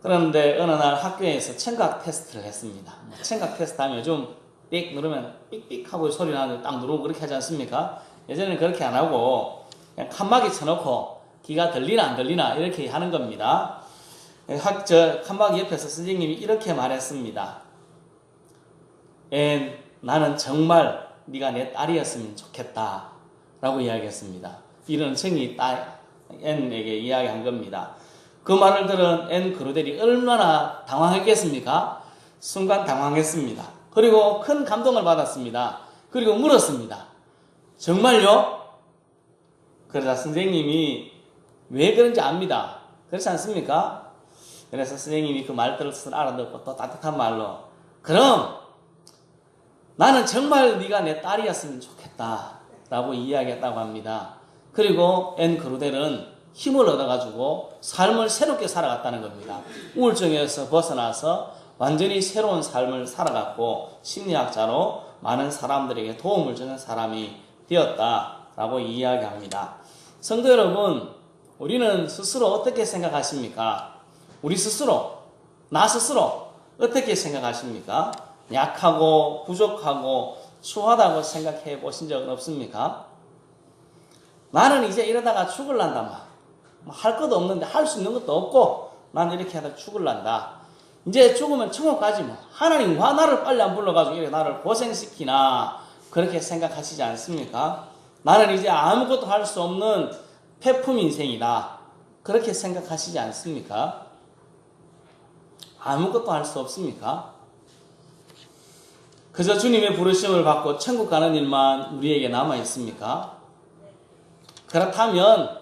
그런데 어느 날 학교에서 청각 테스트를 했습니다. 청각 테스트 하면 요즘 삑 누르면 삑삑 하고 소리 나는데 딱 누르고 그렇게 하지 않습니까? 예전에는 그렇게 안 하고 그냥 칸막이 쳐놓고 귀가 들리나 안 들리나 이렇게 하는 겁니다. 칸막이 옆에서 선생님이 이렇게 말했습니다. 나는 정말 네가 내 딸이었으면 좋겠다 라고 이야기했습니다. 이런 청이 N에게 이야기한 겁니다. 그 말을 들은 N 그루델이 얼마나 당황했겠습니까? 순간 당황했습니다. 그리고 큰 감동을 받았습니다. 그리고 물었습니다. 정말요? 그러자 선생님이 왜 그런지 압니다. 그렇지 않습니까? 그래서 선생님이 그 말들을 알아듣고 또 따뜻한 말로 그럼 나는 정말 네가 내 딸이었으면 좋겠다 라고 이야기했다고 합니다. 그리고 N 그루델은 힘을 얻어가지고 삶을 새롭게 살아갔다는 겁니다. 우울증에서 벗어나서 완전히 새로운 삶을 살아갔고 심리학자로 많은 사람들에게 도움을 주는 사람이 되었다라고 이야기합니다. 성도 여러분, 우리는 스스로 어떻게 생각하십니까? 우리 스스로, 나 스스로 어떻게 생각하십니까? 약하고 부족하고 추하다고 생각해 보신 적은 없습니까? 나는 이제 이러다가 죽을란다. 할 것도 없는데 할 수 있는 것도 없고 나는 이렇게 하다 죽을란다. 이제 죽으면 천국 가지 뭐. 하나님 와 나를 빨리 안 불러가지고 이렇게 나를 고생시키나 그렇게 생각하시지 않습니까? 나는 이제 아무것도 할 수 없는 폐품 인생이다. 그렇게 생각하시지 않습니까? 아무것도 할 수 없습니까? 그저 주님의 부르심을 받고 천국 가는 일만 우리에게 남아 있습니까? 그렇다면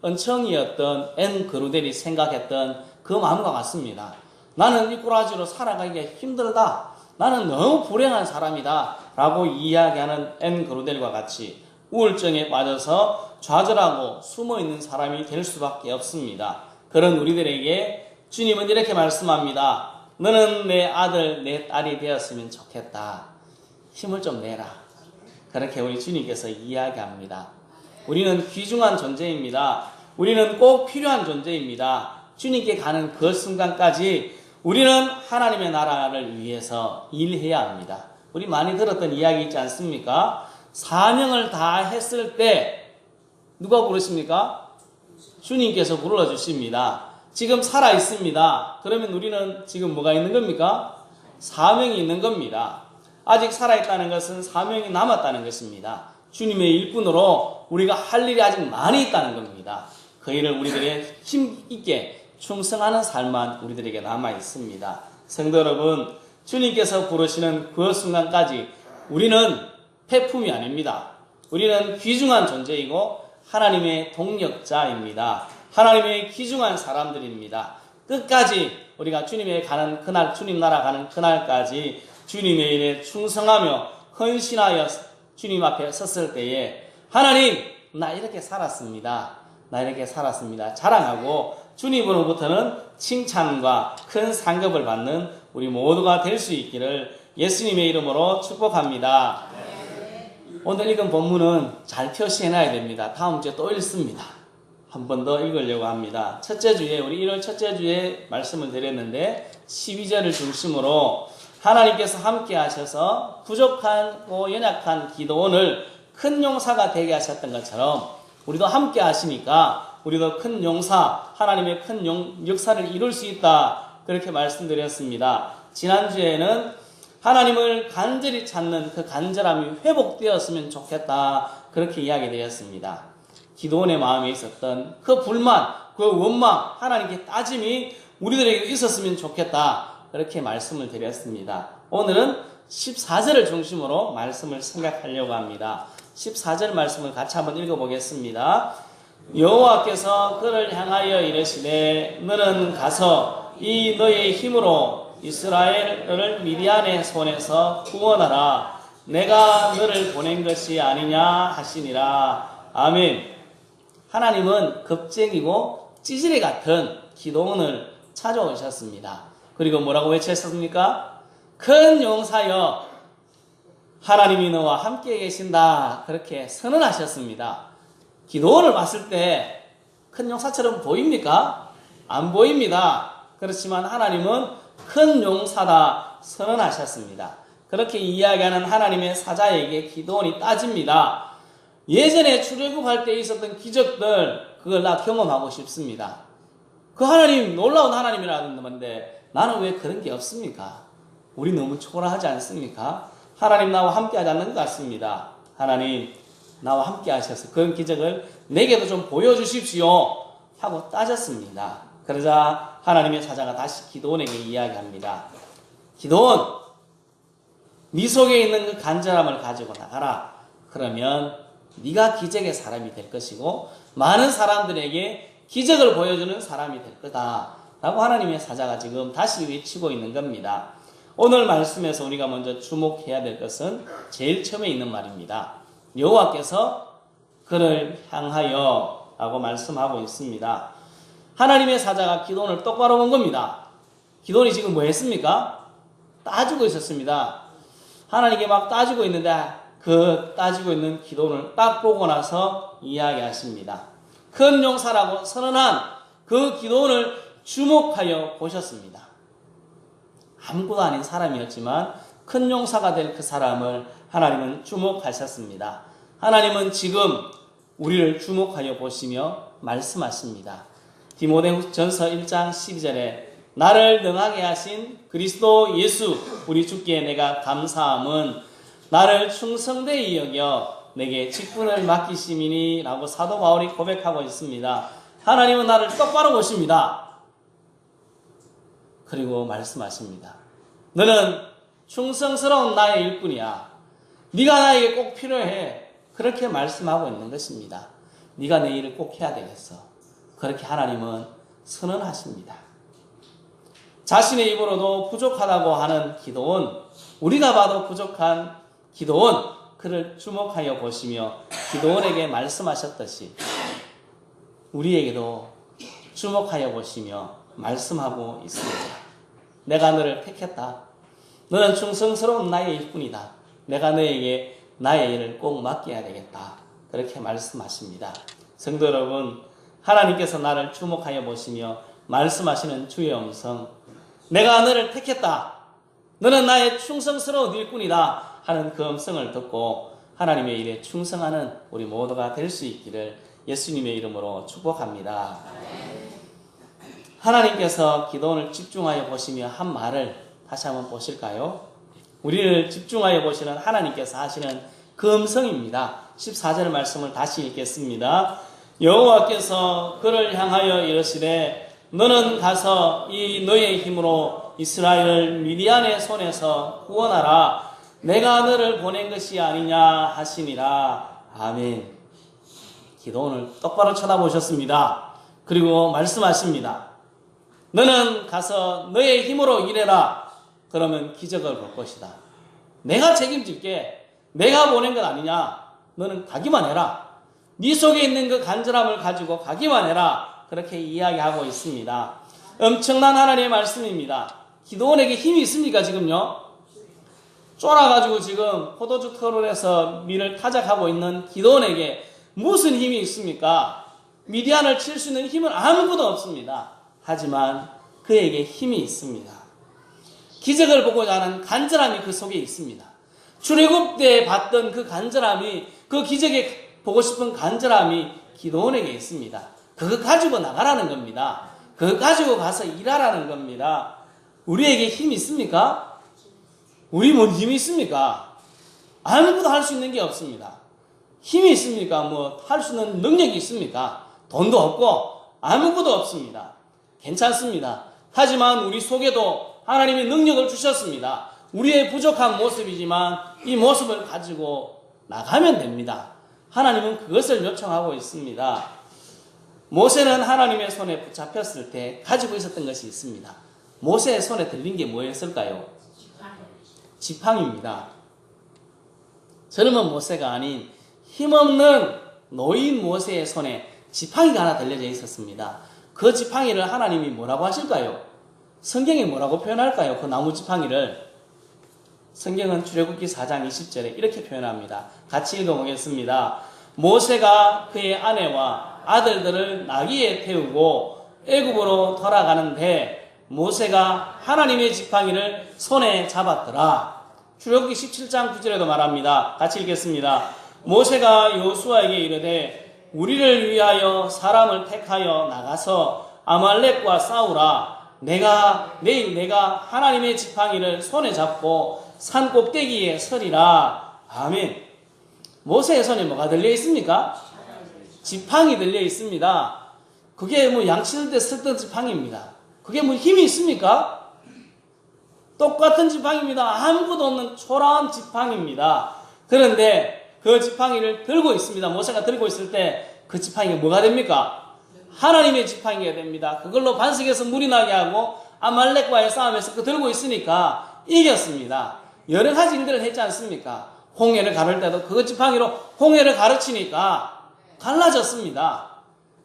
은청이었던 N 그루델이 생각했던 그 마음과 같습니다. 나는 이 꼬라지로 살아가기가 힘들다. 나는 너무 불행한 사람이다. 라고 이야기하는 N 그루델과 같이 우울증에 빠져서 좌절하고 숨어있는 사람이 될 수밖에 없습니다. 그런 우리들에게 주님은 이렇게 말씀합니다. 너는 내 아들, 내 딸이 되었으면 좋겠다. 힘을 좀 내라. 그렇게 우리 주님께서 이야기합니다. 우리는 귀중한 존재입니다. 우리는 꼭 필요한 존재입니다. 주님께 가는 그 순간까지 우리는 하나님의 나라를 위해서 일해야 합니다. 우리 많이 들었던 이야기 있지 않습니까? 사명을 다 했을 때 누가 부르십니까? 주님께서 불러주십니다. 지금 살아있습니다. 그러면 우리는 지금 뭐가 있는 겁니까? 사명이 있는 겁니다. 아직 살아있다는 것은 사명이 남았다는 것입니다. 주님의 일꾼으로 우리가 할 일이 아직 많이 있다는 겁니다. 그 일을 우리들의 힘있게 충성하는 삶만 우리들에게 남아 있습니다. 성도 여러분, 주님께서 부르시는 그 순간까지 우리는 폐품이 아닙니다. 우리는 귀중한 존재이고 하나님의 동력자입니다. 하나님의 귀중한 사람들입니다. 끝까지 우리가 주님의 가는 그날, 주님 나라 가는 그날까지 주님의 일에 충성하며 헌신하여 주님 앞에 섰을 때에 하나님, 나 이렇게 살았습니다. 나 이렇게 살았습니다. 자랑하고 주님으로부터는 칭찬과 큰 상급을 받는 우리 모두가 될 수 있기를 예수님의 이름으로 축복합니다. 오늘 읽은 본문은 잘 표시해놔야 됩니다. 다음 주에 또 읽습니다. 한 번 더 읽으려고 합니다. 첫째 주에, 우리 1월 첫째 주에 말씀을 드렸는데 12절을 중심으로 하나님께서 함께 하셔서 부족하고 연약한 기도원을 큰 용사가 되게 하셨던 것처럼 우리도 함께 하시니까 우리도 큰 용사, 하나님의 큰 역사를 이룰 수 있다. 그렇게 말씀드렸습니다. 지난주에는 하나님을 간절히 찾는 그 간절함이 회복되었으면 좋겠다. 그렇게 이야기드렸습니다. 기도원의 마음에 있었던 그 불만, 그 원망, 하나님께 따짐이 우리들에게 있었으면 좋겠다. 그렇게 말씀을 드렸습니다. 오늘은 14절을 중심으로 말씀을 생각하려고 합니다. 14절 말씀을 같이 한번 읽어보겠습니다. 여호와께서 그를 향하여 이르시되 너는 가서 이 너의 힘으로 이스라엘을 미디안의 손에서 구원하라. 내가 너를 보낸 것이 아니냐 하시니라. 아멘. 하나님은 겁쟁이고 찌질이 같은 기도원을 찾아오셨습니다. 그리고 뭐라고 외쳤습니까? 큰 용사여, 하나님이 너와 함께 계신다. 그렇게 선언하셨습니다. 기도원을 봤을 때 큰 용사처럼 보입니까? 안 보입니다. 그렇지만 하나님은 큰 용사다 선언하셨습니다. 그렇게 이야기하는 하나님의 사자에게 기드온이 따집니다. 예전에 출애굽할 때 있었던 기적들 그걸 나 경험하고 싶습니다. 그 하나님 놀라운 하나님이라는 건데 나는 왜 그런 게 없습니까? 우리 너무 초라하지 않습니까? 하나님 나와 함께 하지 않는 것 같습니다. 하나님 나와 함께 하셔서 그런 기적을 내게도 좀 보여주십시오 하고 따졌습니다. 그러자 하나님의 사자가 다시 기드온에게 이야기합니다. 기드온, 네 속에 있는 그 간절함을 가지고 나가라. 그러면 네가 기적의 사람이 될 것이고 많은 사람들에게 기적을 보여주는 사람이 될 거다 라고 하나님의 사자가 지금 다시 외치고 있는 겁니다. 오늘 말씀에서 우리가 먼저 주목해야 될 것은 제일 처음에 있는 말입니다. 여호와께서 그를 향하여 라고 말씀하고 있습니다. 하나님의 사자가 기드온을 똑바로 본 겁니다. 기드온이 지금 뭐 했습니까? 따지고 있었습니다. 하나님께 막 따지고 있는데 그 따지고 있는 기드온을 딱 보고 나서 이야기하십니다. 큰 용사라고 선언한 그 기드온을 주목하여 보셨습니다. 아무것도 아닌 사람이었지만 큰 용사가 될 그 사람을 하나님은 주목하셨습니다. 하나님은 지금 우리를 주목하여 보시며 말씀하십니다. 디모데전서 1장 12절에 나를 능하게 하신 그리스도 예수 우리 주께 내가 감사함은 나를 충성되이 여겨 내게 직분을 맡기심이니 라고 사도 바울이 고백하고 있습니다. 하나님은 나를 똑바로 보십니다. 그리고 말씀하십니다. 너는 충성스러운 나의 일꾼이야. 네가 나에게 꼭 필요해. 그렇게 말씀하고 있는 것입니다. 네가 내 일을 꼭 해야 되겠어. 그렇게 하나님은 선언하십니다. 자신의 입으로도 부족하다고 하는 기드온, 우리가 봐도 부족한 기드온, 그를 주목하여 보시며 기드온에게 말씀하셨듯이 우리에게도 주목하여 보시며 말씀하고 있습니다. 내가 너를 택했다. 너는 충성스러운 나의 일꾼이다. 내가 너에게 나의 일을 꼭 맡겨야 되겠다. 그렇게 말씀하십니다. 성도 여러분, 하나님께서 나를 주목하여 보시며 말씀하시는 주의 음성, 내가 너를 택했다. 너는 나의 충성스러운 일꾼이다 하는 그 음성을 듣고 하나님의 일에 충성하는 우리 모두가 될 수 있기를 예수님의 이름으로 축복합니다. 하나님께서 기드온을 집중하여 보시며 한 말을 다시 한번 보실까요? 우리를 집중하여 보시는 하나님께서 하시는 그 음성입니다. 14절 말씀을 다시 읽겠습니다. 여호와께서 그를 향하여 이르시되 너는 가서 이 너의 힘으로 이스라엘을 미디안의 손에서 구원하라. 내가 너를 보낸 것이 아니냐 하시니라. 아멘. 기드온을 똑바로 쳐다보셨습니다. 그리고 말씀하십니다. 너는 가서 너의 힘으로 일해라. 그러면 기적을 볼 것이다. 내가 책임질게. 내가 보낸 것 아니냐. 너는 가기만 해라. 네 속에 있는 그 간절함을 가지고 가기만 해라. 그렇게 이야기하고 있습니다. 엄청난 하나님의 말씀입니다. 기드온에게 힘이 있습니까 지금요? 쫄아가지고 지금 포도주 터널에서 밀을 타작하고 있는 기드온에게 무슨 힘이 있습니까? 미디안을 칠 수 있는 힘은 아무것도 없습니다. 하지만 그에게 힘이 있습니다. 기적을 보고자 하는 간절함이 그 속에 있습니다. 출애굽 때 봤던 그 간절함이, 그 기적에 보고 싶은 간절함이 기드온에게 있습니다. 그거 가지고 나가라는 겁니다. 그거 가지고 가서 일하라는 겁니다. 우리에게 힘이 있습니까? 우리 뭔 힘이 있습니까? 아무것도 할 수 있는 게 없습니다. 힘이 있습니까? 뭐 할 수 있는 능력이 있습니까? 돈도 없고 아무것도 없습니다. 괜찮습니다. 하지만 우리 속에도 하나님이 능력을 주셨습니다. 우리의 부족한 모습이지만 이 모습을 가지고 나가면 됩니다. 하나님은 그것을 요청하고 있습니다. 모세는 하나님의 손에 붙잡혔을 때 가지고 있었던 것이 있습니다. 모세의 손에 들린 게 뭐였을까요? 지팡이입니다. 젊은 모세가 아닌 힘없는 노인 모세의 손에 지팡이가 하나 들려져 있었습니다. 그 지팡이를 하나님이 뭐라고 하실까요? 성경에 뭐라고 표현할까요? 그 나무 지팡이를. 성경은 출애굽기 4장 20절에 이렇게 표현합니다. 같이 읽어보겠습니다. 모세가 그의 아내와 아들들을 나귀에 태우고 애굽으로 돌아가는데 모세가 하나님의 지팡이를 손에 잡았더라. 출애굽기 17장 9절에도 말합니다. 같이 읽겠습니다. 모세가 여호수아에게 이르되 우리를 위하여 사람을 택하여 나가서 아말렉과 싸우라. 내일 내가 하나님의 지팡이를 손에 잡고 산 꼭대기에 서리라. 아멘. 모세의 손에 뭐가 들려 있습니까? 지팡이 들려 있습니다. 그게 뭐 양치는 데 썼던 지팡이입니다. 그게 뭐 힘이 있습니까? 똑같은 지팡이입니다. 아무것도 없는 초라한 지팡이입니다. 그런데 그 지팡이를 들고 있습니다. 모세가 들고 있을 때 그 지팡이가 뭐가 됩니까? 하나님의 지팡이가 됩니다. 그걸로 반석에서 물이 나게 하고 아말렉과의 싸움에서 그 들고 있으니까 이겼습니다. 여러 가지 일들을 했지 않습니까? 홍해를 가를 때도 그 지팡이로 홍해를 가르치니까 갈라졌습니다.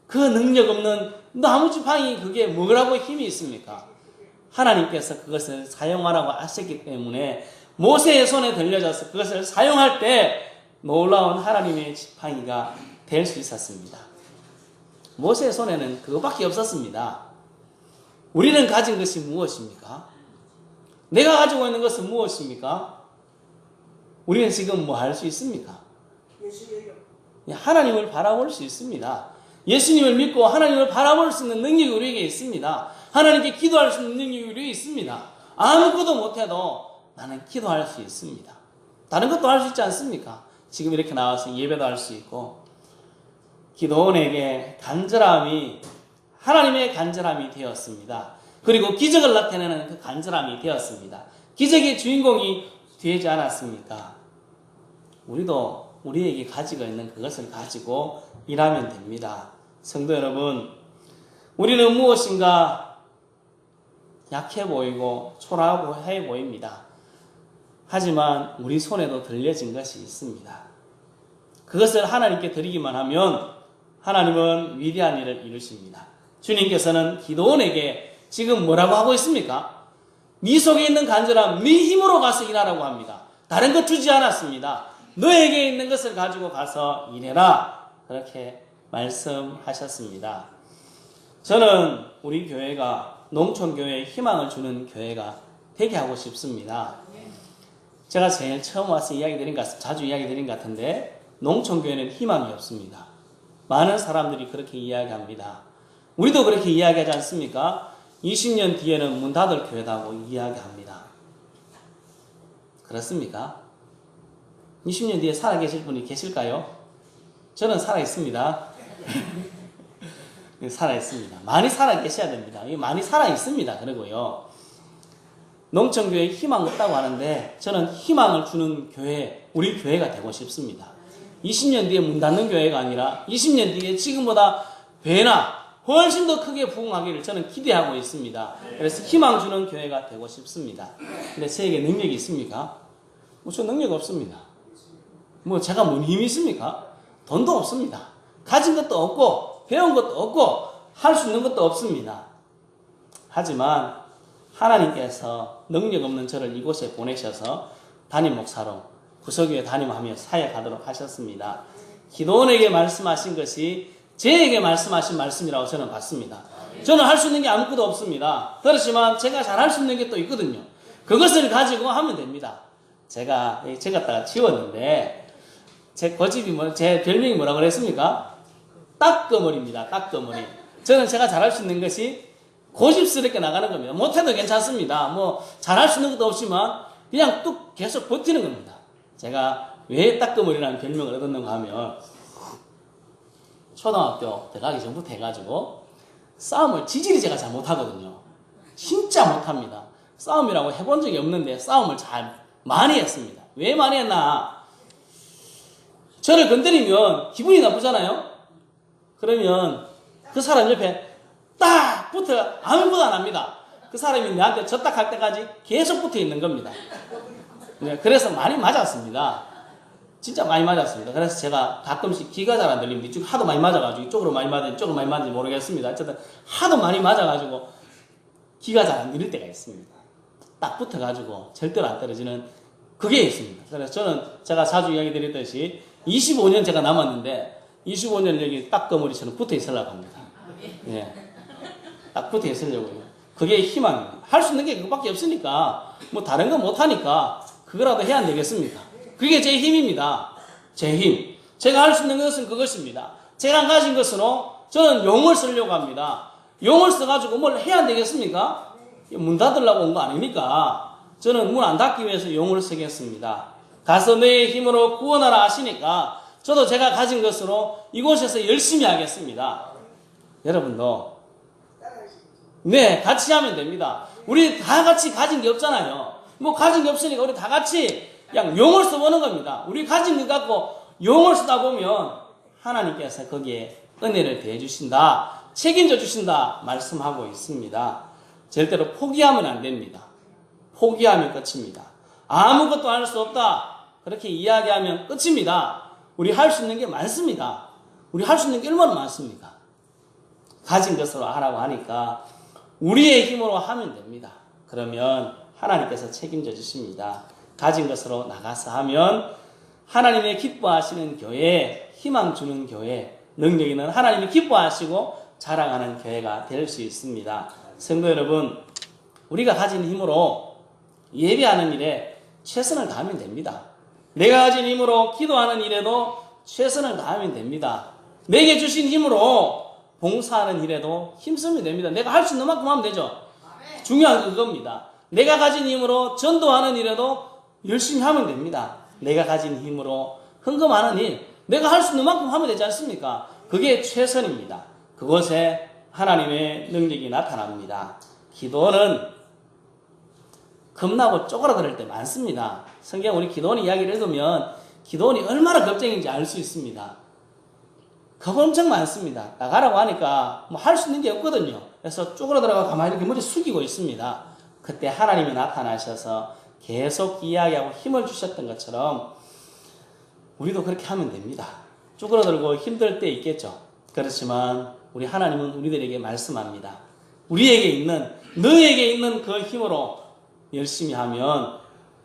그 능력 없는 나무 지팡이 그게 뭐라고 힘이 있습니까? 하나님께서 그것을 사용하라고 하셨기 때문에 모세의 손에 들려져서 그것을 사용할 때 놀라운 하나님의 지팡이가 될 수 있었습니다. 모세의 손에는 그것밖에 없었습니다. 우리는 가진 것이 무엇입니까? 내가 가지고 있는 것은 무엇입니까? 우리는 지금 뭐 할 수 있습니까? 하나님을 바라볼 수 있습니다. 예수님을 믿고 하나님을 바라볼 수 있는 능력이 우리에게 있습니다. 하나님께 기도할 수 있는 능력이 우리에게 있습니다. 아무것도 못해도 나는 기도할 수 있습니다. 다른 것도 할 수 있지 않습니까? 지금 이렇게 나와서 예배도 할 수 있고 기도원에게 간절함이 하나님의 간절함이 되었습니다. 그리고 기적을 나타내는 그 간절함이 되었습니다. 기적의 주인공이 되지 않았습니까? 우리도 우리에게 가지고 있는 그것을 가지고 일하면 됩니다. 성도 여러분, 우리는 무엇인가 약해 보이고 초라하고 해 보입니다. 하지만 우리 손에도 들려진 것이 있습니다. 그것을 하나님께 드리기만 하면 하나님은 위대한 일을 이루십니다. 주님께서는 기도원에게 지금 뭐라고 하고 있습니까? 네 속에 있는 간절함, 네 힘으로 가서 일하라고 합니다. 다른 것 주지 않았습니다. 너에게 있는 것을 가지고 가서 일해라. 그렇게 말씀하셨습니다. 저는 우리 교회가 농촌교회에 희망을 주는 교회가 되게 하고 싶습니다. 제가 제일 처음 와서 자주 이야기 드린 것 같은데 농촌교회는 희망이 없습니다. 많은 사람들이 그렇게 이야기합니다. 우리도 그렇게 이야기하지 않습니까? 20년 뒤에는 문 닫을 교회다고 이야기합니다. 그렇습니까? 20년 뒤에 살아계실 분이 계실까요? 저는 살아있습니다. 살아있습니다. 많이 살아계셔야 됩니다. 많이 살아있습니다. 그리고요. 농촌교회에 희망 없다고 하는데 저는 희망을 주는 교회, 우리 교회가 되고 싶습니다. 20년 뒤에 문 닫는 교회가 아니라 20년 뒤에 지금보다 배나 훨씬 더 크게 부흥하기를 저는 기대하고 있습니다. 그래서 희망 주는 교회가 되고 싶습니다. 근데 저에게 능력이 있습니까? 저 능력 없습니다. 제가 뭔 힘이 있습니까? 돈도 없습니다. 가진 것도 없고 배운 것도 없고 할 수 있는 것도 없습니다. 하지만 하나님께서 능력 없는 저를 이곳에 보내셔서 담임 목사로 구석교회 담임하며 사역하도록 하셨습니다. 기도원에게 말씀하신 것이 저에게 말씀하신 말씀이라고 저는 봤습니다. 저는 할 수 있는 게 아무것도 없습니다. 그렇지만 제가 잘 할 수 있는 게 또 있거든요. 그것을 가지고 하면 됩니다. 제가 갖다가 지웠는데 제 별명이 뭐라고 그랬습니까? 따끔머리입니다. 따끔머리. 저는 제가 잘할 수 있는 것이 고집스럽게 나가는 겁니다. 못해도 괜찮습니다. 잘할 수 있는 것도 없지만 그냥 뚝 계속 버티는 겁니다. 제가 왜 따끔머리라는 별명을 얻었는가 하면 초등학교 들어가기 전부터 해가지고 싸움을 지질이 제가 잘 못하거든요. 진짜 못합니다. 싸움이라고 해본 적이 없는데 싸움을 잘 많이 했습니다. 왜 많이 했나? 저를 건드리면 기분이 나쁘잖아요. 그러면 그 사람 옆에 딱 붙어 아무것도 안 합니다. 그 사람이 나한테 졌다 할 때까지 계속 붙어 있는 겁니다. 네, 그래서 많이 맞았습니다. 진짜 많이 맞았습니다. 그래서 제가 가끔씩 귀가 잘 안 들립니다. 이쪽 하도 많이 맞아가지고 이쪽으로 많이 맞은지 이쪽으로 많이 맞은지 모르겠습니다. 어쨌든 하도 많이 맞아가지고 귀가 잘 안 들릴 때가 있습니다. 딱 붙어가지고 절대로 안 떨어지는 그게 있습니다. 그래서 저는 제가 자주 이야기 드렸듯이 25년 제가 남았는데 25년 여기 딱 거머리처럼 붙어 있으려고 합니다. 예. 딱 붙어 있으려고요. 그게 희망입니다. 할 수 있는 게 그거밖에 없으니까 뭐 다른 거 못하니까 그거라도 해야 안 되겠습니까? 그게 제 힘입니다. 제 힘. 제가 할 수 있는 것은 그것입니다. 제가 가진 것으로 저는 용을 쓰려고 합니다. 용을 써가지고 뭘 해야 안 되겠습니까? 문 닫으려고 온 거 아닙니까? 저는 문 안 닫기 위해서 용을 쓰겠습니다. 가서 너의 힘으로 구원하라 하시니까 저도 제가 가진 것으로 이곳에서 열심히 하겠습니다. 여러분도 네, 같이 하면 됩니다. 우리 다 같이 가진 게 없잖아요. 뭐 가진 게 없으니까 우리 다 같이 그냥 용을 써보는 겁니다. 우리 가진 것 갖고 용을 쓰다 보면 하나님께서 거기에 은혜를 대해 주신다, 책임져 주신다 말씀하고 있습니다. 절대로 포기하면 안 됩니다. 포기하면 끝입니다. 아무것도 할 수 없다 그렇게 이야기하면 끝입니다. 우리 할 수 있는 게 많습니다. 우리 할 수 있는 게 얼마나 많습니까? 가진 것으로 하라고 하니까 우리의 힘으로 하면 됩니다. 그러면 하나님께서 책임져 주십니다. 가진 것으로 나가서 하면 하나님의 기뻐하시는 교회, 희망 주는 교회, 능력 있는 하나님이 기뻐하시고 자랑하는 교회가 될 수 있습니다. 성도 여러분, 우리가 가진 힘으로 예배하는 일에 최선을 다하면 됩니다. 내가 가진 힘으로 기도하는 일에도 최선을 다하면 됩니다. 내게 주신 힘으로 봉사하는 일에도 힘쓰면 됩니다. 내가 할 수 있는 만큼 하면 되죠. 중요한 건 그겁니다. 내가 가진 힘으로 전도하는 일에도 열심히 하면 됩니다. 내가 가진 힘으로 헌금하는 일, 내가 할 수 있는 만큼 하면 되지 않습니까? 그게 최선입니다. 그곳에 하나님의 능력이 나타납니다. 기도는 겁나고 쪼그라들 때 많습니다. 성경 우리 기도원 이야기를 읽으면 기도원이 얼마나 겁쟁인지 알 수 있습니다. 겁 엄청 많습니다. 나가라고 하니까 뭐 할 수 있는 게 없거든요. 그래서 쪼그라들어가 가만히 이렇게 머리 숙이고 있습니다. 그때 하나님이 나타나셔서 계속 이야기하고 힘을 주셨던 것처럼 우리도 그렇게 하면 됩니다. 쪼그라들고 힘들 때 있겠죠. 그렇지만 우리 하나님은 우리들에게 말씀합니다. 우리에게 있는, 너에게 있는 그 힘으로 열심히 하면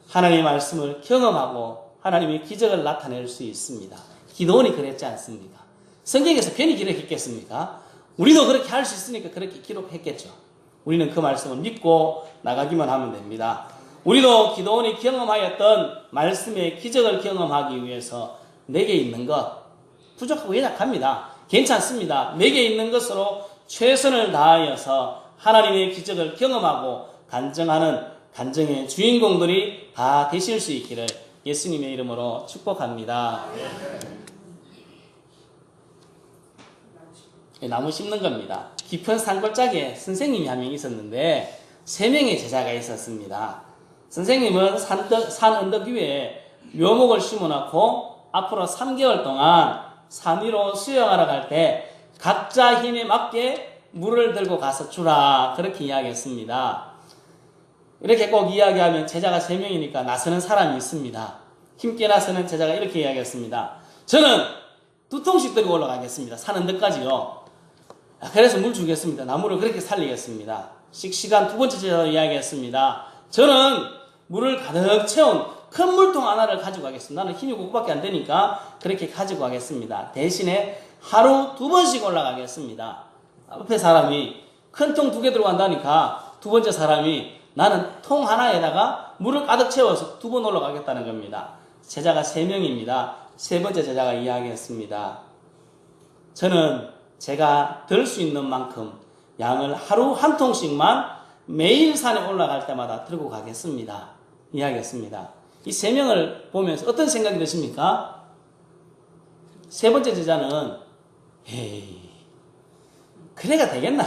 하나님의 말씀을 경험하고 하나님의 기적을 나타낼 수 있습니다. 기도원이 그랬지 않습니까? 성경에서 괜히 기록했겠습니까? 우리도 그렇게 할 수 있으니까 그렇게 기록했겠죠. 우리는 그 말씀을 믿고 나가기만 하면 됩니다. 우리도 기도원이 경험하였던 말씀의 기적을 경험하기 위해서 내게 있는 것, 부족하고 연약합니다. 괜찮습니다. 내게 있는 것으로 최선을 다하여서 하나님의 기적을 경험하고 간증하는 간증의 주인공들이 다 되실 수 있기를 예수님의 이름으로 축복합니다. 나무 심는 겁니다. 깊은 산골짜기에 선생님이 한 명 있었는데 3명의 제자가 있었습니다. 선생님은 산 언덕 위에 묘목을 심어놓고 앞으로 3개월 동안 산 위로 수영하러 갈 때 각자 힘에 맞게 물을 들고 가서 주라 그렇게 이야기했습니다. 이렇게 꼭 이야기하면 제자가 3명이니까 나서는 사람이 있습니다. 힘께 나서는 제자가 이렇게 이야기했습니다. 저는 2통씩 들고 올라가겠습니다. 산 언덕까지요. 그래서 물 주겠습니다. 나무를 그렇게 살리겠습니다. 씩씩한 2번째 제자도 이야기했습니다. 저는 물을 가득 채운 큰 물통 하나를 가지고 가겠습니다. 나는 힘이 그거밖에 안 되니까 그렇게 가지고 가겠습니다. 대신에 하루 2번씩 올라가겠습니다. 앞에 사람이 큰 통 2개 들고 간다니까 2번째 사람이 나는 통 하나에다가 물을 가득 채워서 2번 올라가겠다는 겁니다. 제자가 3명입니다. 3번째 제자가 이야기했습니다. 저는 제가 들 수 있는 만큼 양을 하루 1통씩만 매일 산에 올라갈 때마다 들고 가겠습니다. 이야기했습니다. 이 3명을 보면서 어떤 생각이 드십니까? 3번째 제자는 에이, 그래가 되겠나?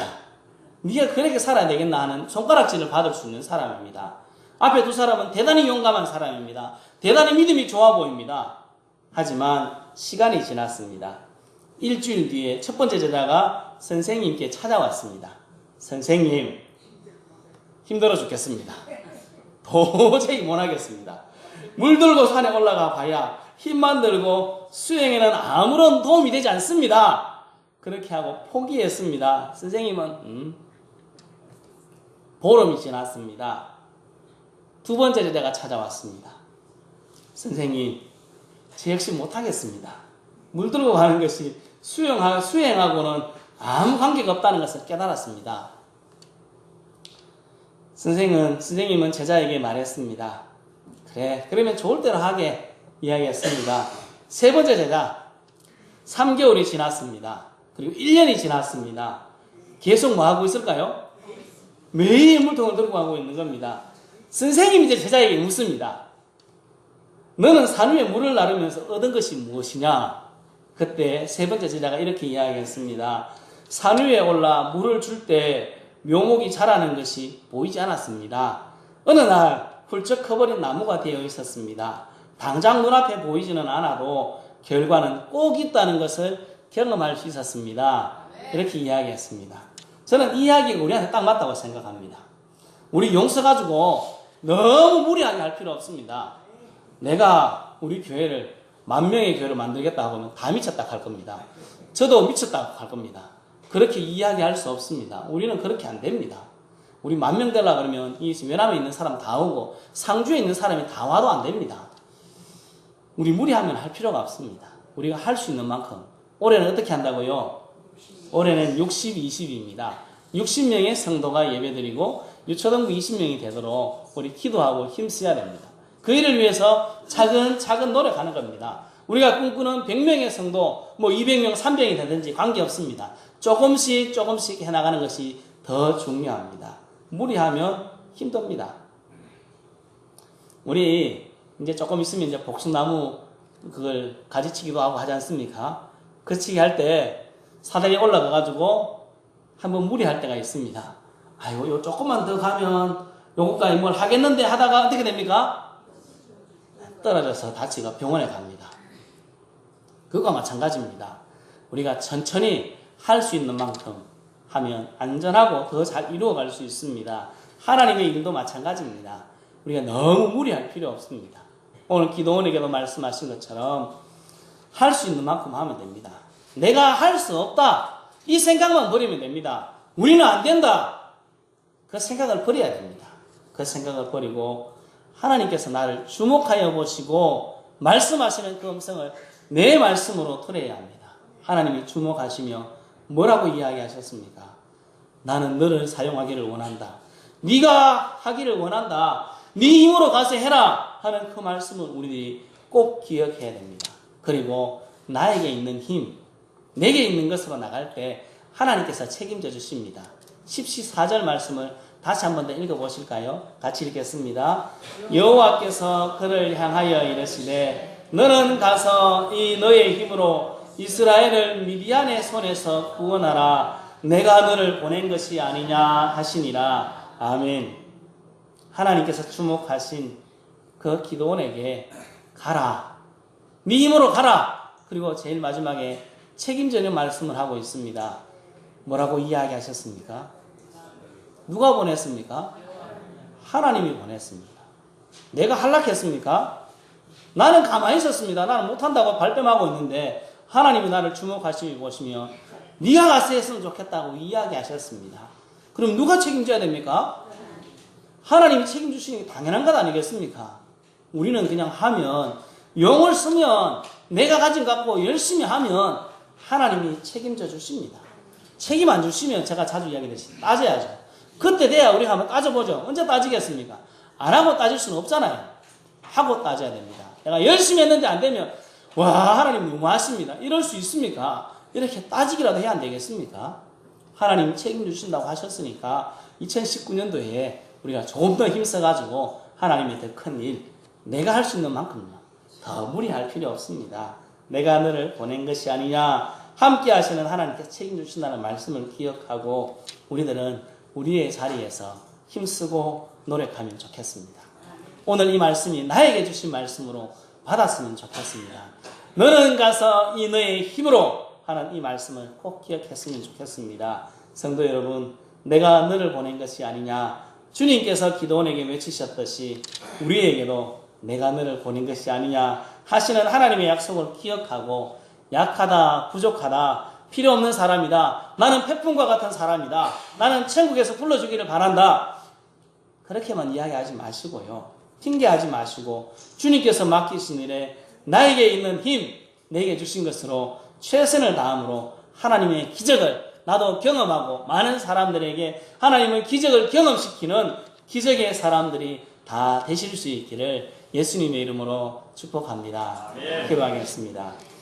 네가 그렇게 살아야 되겠나 하는 손가락질을 받을 수 있는 사람입니다. 앞에 2 사람은 대단히 용감한 사람입니다. 대단히 믿음이 좋아 보입니다. 하지만 시간이 지났습니다. 일주일 뒤에 1번째 제자가 선생님께 찾아왔습니다. 선생님, 힘들어 죽겠습니다. 도저히 못하겠습니다. 물 들고 산에 올라가 봐야 힘만 들고 수행에는 아무런 도움이 되지 않습니다. 그렇게 하고 포기했습니다. 선생님은 보름이 지났습니다. 2번째 제자가 찾아왔습니다. 선생님, 저 역시 못하겠습니다. 물 들고 가는 것이 수행하고는 아무 관계가 없다는 것을 깨달았습니다. 선생님은 제자에게 말했습니다. 그래, 그러면 좋을 대로 하게 이야기했습니다. 세 번째 제자, 3개월이 지났습니다. 그리고 1년이 지났습니다. 계속 뭐 하고 있을까요? 매일 물통을 들고 가고 있는 겁니다. 선생님이 이제 제자에게 묻습니다. 너는 산 위에 물을 나르면서 얻은 것이 무엇이냐? 그때 세 번째 제자가 이렇게 이야기했습니다. 산 위에 올라 물을 줄 때 묘목이 자라는 것이 보이지 않았습니다. 어느 날 훌쩍 커버린 나무가 되어 있었습니다. 당장 눈앞에 보이지는 않아도 결과는 꼭 있다는 것을 경험할 수 있었습니다. 이렇게 이야기했습니다. 저는 이 이야기가 우리한테 딱 맞다고 생각합니다. 우리 용서 가지고 너무 무리하게 할 필요 없습니다. 내가 우리 교회를 10,000명의 교회를 만들겠다 하면 다 미쳤다 할 겁니다. 저도 미쳤다 할 겁니다. 그렇게 이야기할 수 없습니다. 우리는 그렇게 안 됩니다. 우리 10,000명 되려고 그러면 이 외남에 있는 사람 다 오고 상주에 있는 사람이 다 와도 안 됩니다. 우리 무리하면 할 필요가 없습니다. 우리가 할 수 있는 만큼. 올해는 어떻게 한다고요? 올해는 60, 20입니다. 60명의 성도가 예배드리고 유초등부 20명이 되도록 우리 기도하고 힘써야 됩니다. 그 일을 위해서 차근차근 노력하는 겁니다. 우리가 꿈꾸는 100명의 성도, 200명, 300명이 되든지 관계없습니다. 조금씩 해나가는 것이 더 중요합니다. 무리하면 힘듭니다. 우리 이제 조금 있으면 이제 복숭나무 그걸 가지치기도 하고 하지 않습니까? 그치기 할 때 사다리에 올라가가지고 한번 무리할 때가 있습니다. 아이고, 요 조금만 더 가면 요거까지 뭘 하겠는데 하다가 어떻게 됩니까? 떨어져서 다치가 병원에 갑니다. 그거와 마찬가지입니다. 우리가 천천히 할 수 있는 만큼 하면 안전하고 더 잘 이루어갈 수 있습니다. 하나님의 일도 마찬가지입니다. 우리가 너무 무리할 필요 없습니다. 오늘 기도원에게도 말씀하신 것처럼 할 수 있는 만큼 하면 됩니다. 내가 할 수 없다, 이 생각만 버리면 됩니다. 우리는 안 된다, 그 생각을 버려야 됩니다. 그 생각을 버리고 하나님께서 나를 주목하여 보시고 말씀하시는 그 음성을 내 말씀으로 들어야 합니다. 하나님이 주목하시며 뭐라고 이야기하셨습니까? 나는 너를 사용하기를 원한다. 네가 하기를 원한다. 네 힘으로 가서 해라 하는 그 말씀을 우리들이 꼭 기억해야 됩니다. 그리고 나에게 있는 힘, 내게 있는 것으로 나갈 때 하나님께서 책임져 주십니다. 14절 말씀을 다시 한번 더 읽어보실까요? 같이 읽겠습니다. 여호와께서 그를 향하여 이르시되 너는 가서 이 너의 힘으로 이스라엘을 미디안의 손에서 구원하라. 내가 너를 보낸 것이 아니냐 하시니라. 아멘. 하나님께서 주목하신 그 기도원에게 가라, 네 힘으로 가라. 그리고 제일 마지막에 책임져는 말씀을 하고 있습니다. 뭐라고 이야기하셨습니까? 누가 보냈습니까? 하나님이 보냈습니다. 내가 할락했습니까? 나는 가만히 있었습니다. 나는 못한다고 발뺌하고 있는데 하나님이 나를 주목하시고 보시며 네가 가서 했으면 좋겠다고 이야기하셨습니다. 그럼 누가 책임져야 됩니까? 하나님이 책임주시는 게 당연한 것 아니겠습니까? 우리는 그냥 하면, 용을 쓰면, 내가 가진 것 갖고 열심히 하면 하나님이 책임져 주십니다. 책임 안 주시면 제가 자주 이야기했듯이 따져야죠. 그때 돼야 우리가 한번 따져보죠. 언제 따지겠습니까? 안 하고 따질 수는 없잖아요. 하고 따져야 됩니다. 내가 열심히 했는데 안 되면 와, 하나님 너무하십니다, 이럴 수 있습니까? 이렇게 따지기라도 해야 안 되겠습니까? 하나님이 책임주신다고 하셨으니까 2019년도에 우리가 조금 더 힘써가지고 하나님의 더 큰 일, 내가 할 수 있는 만큼요, 더 무리할 필요 없습니다. 내가 너를 보낸 것이 아니냐, 함께 하시는 하나님께서 책임주신다는 말씀을 기억하고 우리들은 우리의 자리에서 힘쓰고 노력하면 좋겠습니다. 오늘 이 말씀이 나에게 주신 말씀으로 받았으면 좋겠습니다. 너는 가서 이 너의 힘으로 하는 이 말씀을 꼭 기억했으면 좋겠습니다. 성도 여러분, 내가 너를 보낸 것이 아니냐, 주님께서 기도원에게 외치셨듯이 우리에게도 내가 너를 보낸 것이 아니냐 하시는 하나님의 약속을 기억하고 약하다, 부족하다, 필요 없는 사람이다, 나는 태풍과 같은 사람이다, 나는 천국에서 불러주기를 바란다, 그렇게만 이야기하지 마시고요, 핑계하지 마시고 주님께서 맡기신 일에 나에게 있는 힘, 내게 주신 것으로 최선을 다함으로 하나님의 기적을 나도 경험하고 많은 사람들에게 하나님의 기적을 경험시키는 기적의 사람들이 다 되실 수 있기를 예수님의 이름으로 축복합니다. 기도하겠습니다.